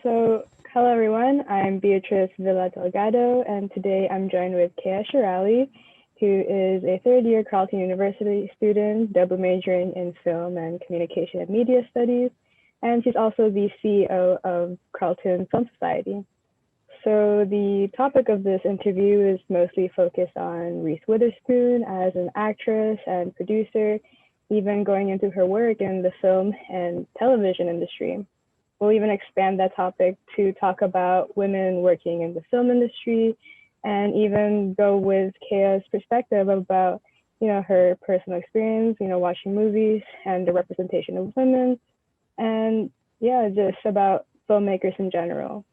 Hello everyone. I'm Beatrice Villadelgado, and today I'm joined with Keya Shirali, who is a third-year Carleton University student, double majoring in film and communication and media studies, and she's also the CEO of Carleton Film Society. So the topic of this interview is mostly focused on Reese Witherspoon as an actress and producer, even going into her work in the film and television industry. We'll even expand that topic to talk about women working in the film industry and even go with Keya's perspective about, her personal experience, watching movies and the representation of women and just about filmmakers in general.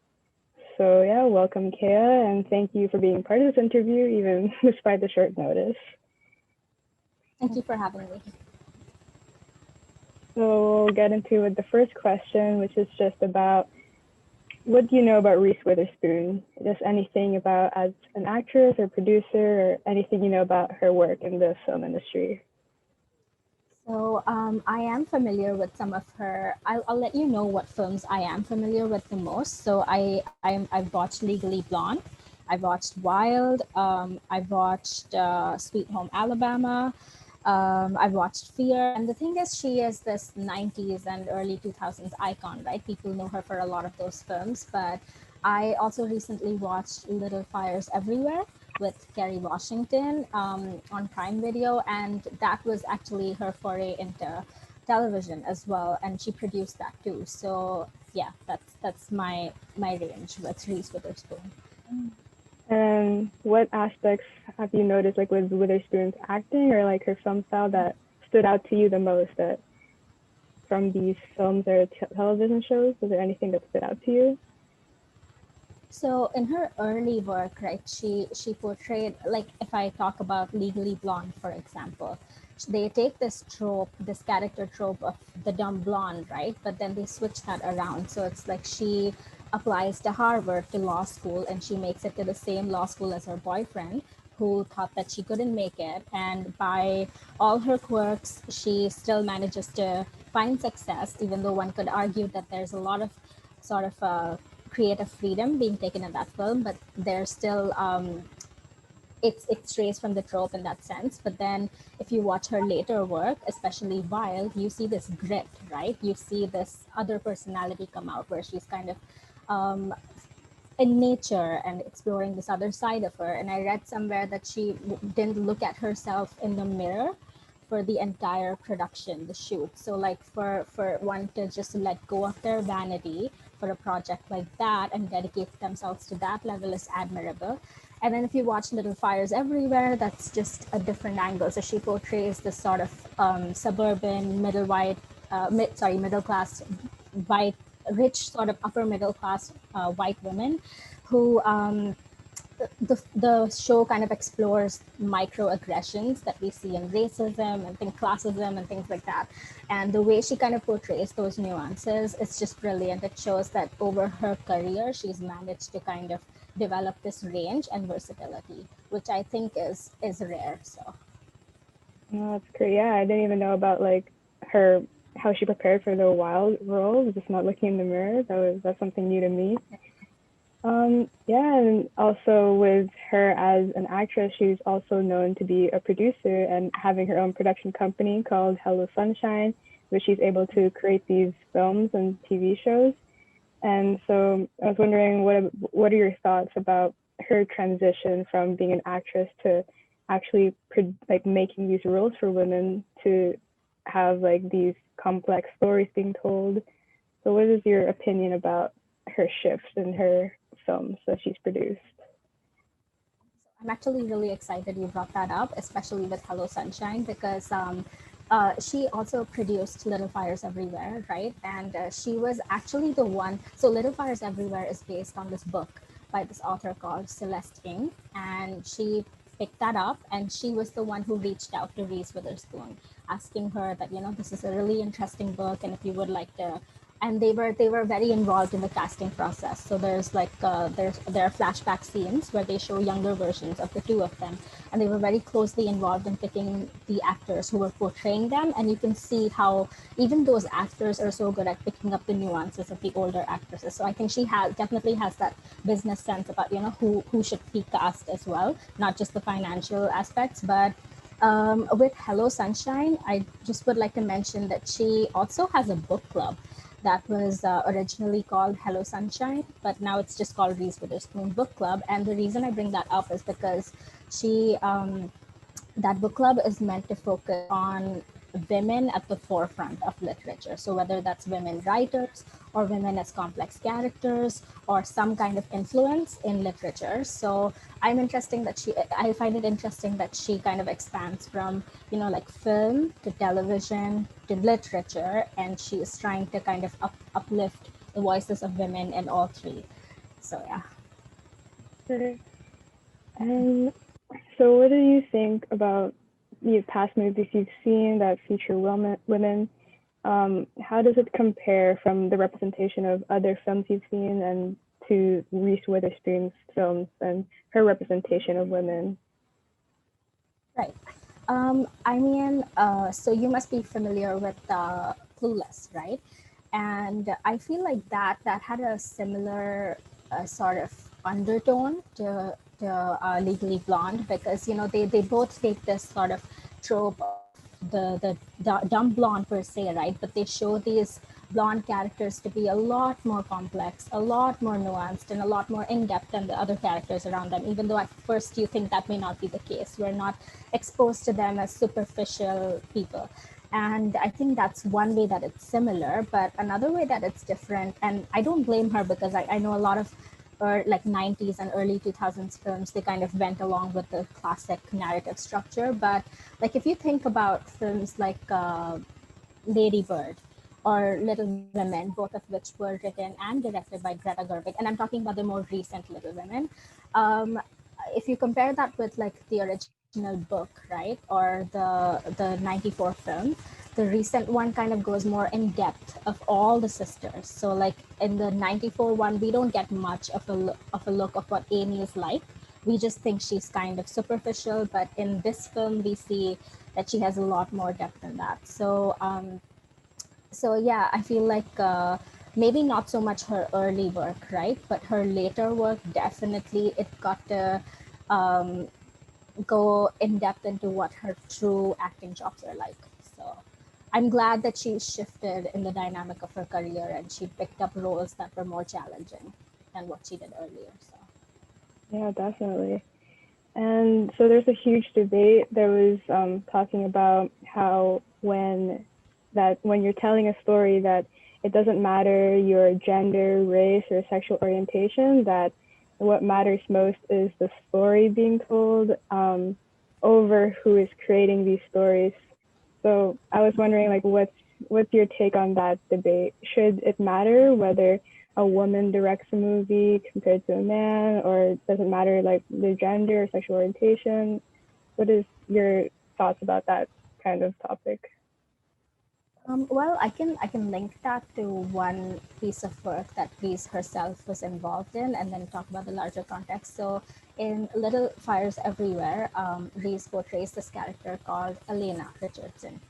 So welcome Keya, and thank you for being part of this interview, even despite the short notice. Thank you for having me. So we'll get into with the first question, which is just about what do you know about Reese Witherspoon? Just anything about as an actress or producer, or anything you know about her work in the film industry? So I am familiar with some of her. I'll let you know what films I am familiar with the most. So I've watched Legally Blonde, I've watched Wild, I've watched Sweet Home Alabama. I've watched Veer, and the thing is, she is this 90s and early 2000s icon, right? People know her for a lot of those films, but I also recently watched Little Fires Everywhere with Kerry Washington on Prime Video, and that was actually her foray into television as well, and she produced that too. So yeah, that's my range with Reese Witherspoon. And what aspects have you noticed, like with Witherspoon's acting or like her film style, that stood out to you the most that from these films or television shows? Was there anything that stood out to you? So in her early work, right, she portrayed, like if I talk about Legally Blonde, for example, they take this trope, this character trope of the dumb blonde, right? But then they switch that around. So it's like she applies to Harvard to law school, and she makes it to the same law school as her boyfriend, who thought that she couldn't make it. And by all her quirks, she still manages to find success, even though one could argue that there's a lot of sort of creative freedom being taken in that film, but there's still it strays from the trope in that sense. But then if you watch her later work, especially Wild, you see this grit, right? You see this other personality come out where she's kind of in nature and exploring this other side of her. And I read somewhere that she didn't look at herself in the mirror for the entire production, the shoot. So like for one to just let go of their vanity for a project like that and dedicate themselves to that level is admirable. And then if you watch Little Fires Everywhere, that's just a different angle. So she portrays this sort of suburban middle class white, rich sort of upper middle class white women who the show kind of explores microaggressions that we see in racism and classism and things like that. And the way she kind of portrays those nuances, it's just brilliant. It shows that over her career, she's managed to kind of develop this range and versatility, which I think is rare. So. Oh, that's great. Yeah, I didn't even know about like her how she prepared for the Wild role, just not looking in the mirror. That's something new to me. And also with her as an actress, she's also known to be a producer and having her own production company called Hello Sunshine, which she's able to create these films and TV shows. And so I was wondering, what are your thoughts about her transition from being an actress to actually like making these roles for women to have like these complex stories being told? So what is your opinion about her shifts in her films that she's produced? I'm actually really excited you brought that up, especially with Hello Sunshine, because she also produced Little Fires Everywhere, right? And she was actually the one. So Little Fires Everywhere is based on this book by this author called Celeste Ng, and she picked that up, and she was the one who reached out to Reese Witherspoon, asking her that, this is a really interesting book, and if you would like to and they were very involved in the casting process. So there's like there are flashback scenes where they show younger versions of the two of them, and they were very closely involved in picking the actors who were portraying them. And you can see how even those actors are so good at picking up the nuances of the older actresses. So I think she definitely has that business sense about who should be cast as well, not just the financial aspects. But with Hello Sunshine, I just would like to mention that she also has a book club that was originally called Hello Sunshine, but now it's just called Reese Witherspoon Book Club. And the reason I bring that up is because she that book club is meant to focus on women at the forefront of literature. So whether that's women writers or women as complex characters or some kind of influence in literature. So I find it interesting that she kind of expands from, like film to television to literature, and she is trying to kind of uplift the voices of women in all three. So yeah. Sure. And so, what do you think about the past movies you've seen that feature women? How does it compare from the representation of other films you've seen and to Reese Witherspoon's films and her representation of women? Right. So you must be familiar with Clueless, right? And I feel like that had a similar sort of undertone to Legally Blonde, because they both take this sort of trope of the dumb blonde per se, right? But they show these blonde characters to be a lot more complex, a lot more nuanced, and a lot more in-depth than the other characters around them, even though at first you think that may not be the case. We're not exposed to them as superficial people. And I think that's one way that it's similar, but another way that it's different, and I don't blame her, because I know a lot of like 90s and early 2000s films, they kind of went along with the classic narrative structure. But like if you think about films like Lady Bird or Little Women, both of which were written and directed by Greta Gerwig, and I'm talking about the more recent Little Women. Um, if you compare that with like the original book, right, or the 94 film, the recent one kind of goes more in depth of all the sisters. So like in the 94 one, we don't get much of a look of what Amy is like. We just think she's kind of superficial, but in this film we see that she has a lot more depth than that. So yeah, I feel like maybe not so much her early work, right, but her later work, definitely it got to um, go in depth into what her true acting chops are like. So I'm glad that she shifted in the dynamic of her career and she picked up roles that were more challenging than what she did earlier. So Yeah, definitely. And so there's a huge debate that was talking about how when you're telling a story, that it doesn't matter your gender, race, or sexual orientation, that what matters most is the story being told over who is creating these stories. So I was wondering, like, what's your take on that debate? Should it matter whether a woman directs a movie compared to a man, or does it matter like their gender or sexual orientation? What is your thoughts about that kind of topic? well, I can link that to one piece of work that Reese herself was involved in, and then talk about the larger context. So, in Little Fires Everywhere, Reese portrays this character called Elena Richardson,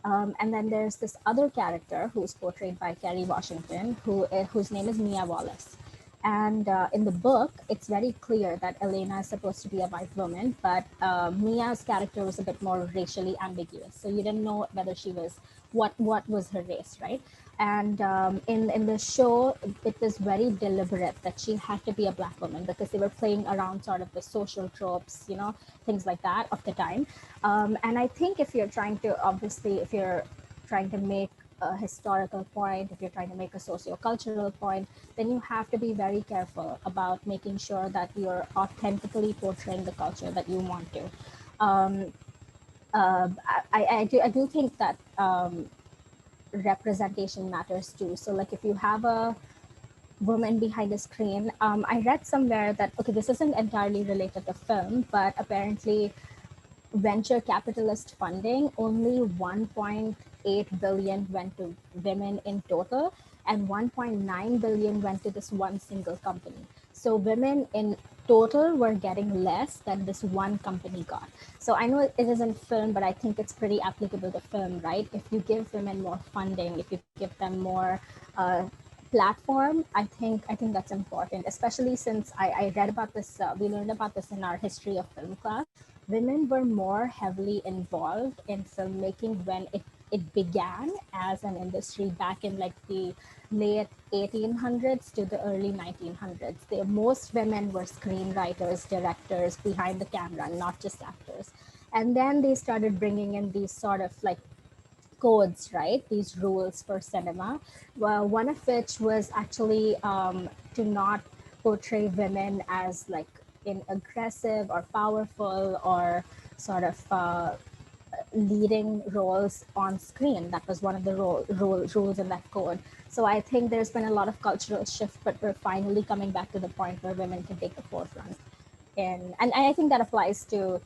and then there's this other character who's portrayed by Kerry Washington, whose name is Mia Wallace. And in the book, it's very clear that Elena is supposed to be a white woman, but Mia's character was a bit more racially ambiguous. So you didn't know whether she was what was her race, right? And in the show, it was very deliberate that she had to be a black woman, because they were playing around sort of the social tropes, things like that of the time. And I think if you're trying to, obviously, if you're trying to make a historical point, if you're trying to make a socio-cultural point, then you have to be very careful about making sure that you're authentically portraying the culture that you want to. Um, I do think that representation matters too. So like if you have a woman behind the screen, I read somewhere that, okay, this isn't entirely related to film, but apparently venture capitalist funding, only 1.8 billion went to women in total. and 1.9 billion went to this one single company. So women in total were getting less than this one company got. So I know it isn't film, but I think it's pretty applicable to film, right? If you give women more funding, if you give them more platform, I think that's important, especially since I read about this, we learned about this in our history of film class. Women were more heavily involved in filmmaking when it began as an industry back in like the late 1800s to the early 1900s. Most women were screenwriters, directors behind the camera, not just actors. And then they started bringing in these sort of like codes, right? These rules for cinema. Well, one of which was actually to not portray women as like in aggressive or powerful or sort of leading roles on screen. That was one of the rules in that code. So I think there's been a lot of cultural shift, but we're finally coming back to the point where women can take the forefront. And I think that applies to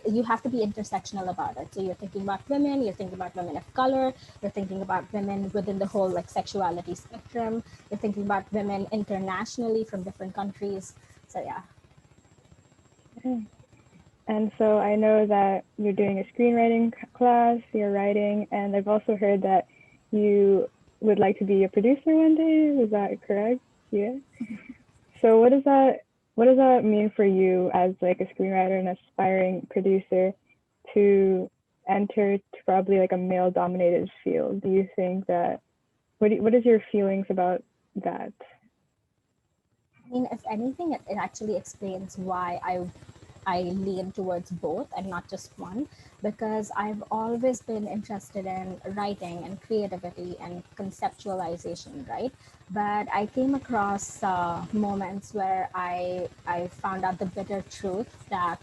you have to be intersectional about it. So you're thinking about women, you're thinking about women of color, you're thinking about women within the whole like sexuality spectrum, you're thinking about women internationally from different countries. So yeah. And so I know that you're doing a screenwriting class, you're writing, and I've also heard that you would like to be a producer one day. Is that correct? Yeah. So what does that mean for you as like a screenwriter and aspiring producer to enter to probably like a male dominated field? Do you think that what is your feelings about that? I mean, if anything, it actually explains why I lean towards both and not just one, because I've always been interested in writing and creativity and conceptualization, right? But I came across moments where I found out the bitter truth that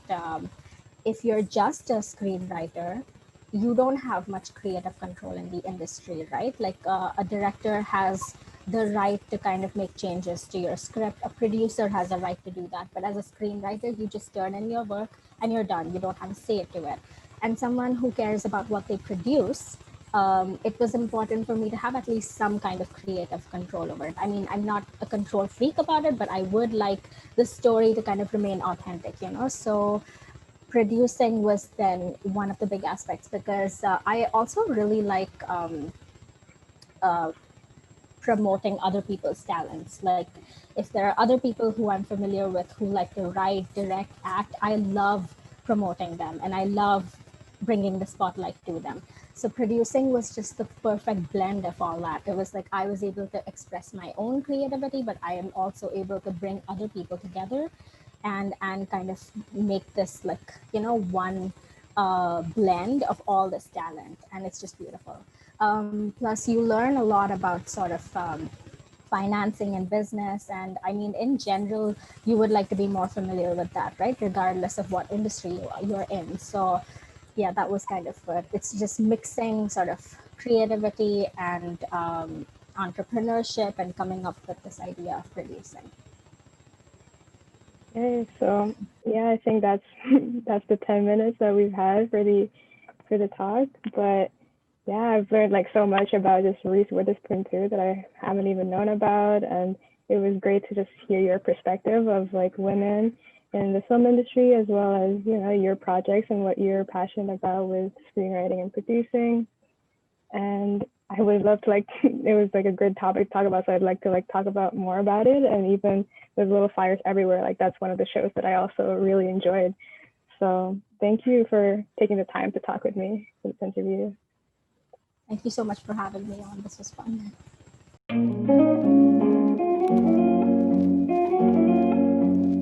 if you're just a screenwriter, you don't have much creative control in the industry, right? Like a director has the right to kind of make changes to your script. A producer has a right to do that. But as a screenwriter, you just turn in your work and you're done. You don't have a say to it. And someone who cares about what they produce, it was important for me to have at least some kind of creative control over it. I mean, I'm not a control freak about it, but I would like the story to kind of remain authentic, you know? So producing was then one of the big aspects, because I also really like uh, promoting other people's talents. Like if there are other people who I'm familiar with who like to write, direct, act, I love promoting them and I love bringing the spotlight to them. So producing was just the perfect blend of all that. It was like I was able to express my own creativity, but I am also able to bring other people together and kind of make this like, you know, one blend of all this talent, and it's just beautiful. Plus you learn a lot about sort of financing and business, and I mean in general you would like to be more familiar with that, right, regardless of what industry you're in. So yeah, that was kind of what it's just mixing sort of creativity and entrepreneurship and coming up with this idea of producing. Okay, so yeah, I think that's that's the 10 minutes that we've had for the talk. But yeah, I've learned like so much about just Reese Witherspoon too that I haven't even known about, and it was great to just hear your perspective of like women in the film industry, as well as, you know, your projects and what you're passionate about with screenwriting and producing. And I would love to like it was like a good topic to talk about, so I'd like to like talk about more about it. And even with Little Fires Everywhere, like that's one of the shows that I also really enjoyed. So thank you for taking the time to talk with me for this interview. Thank you so much for having me on. This was fun.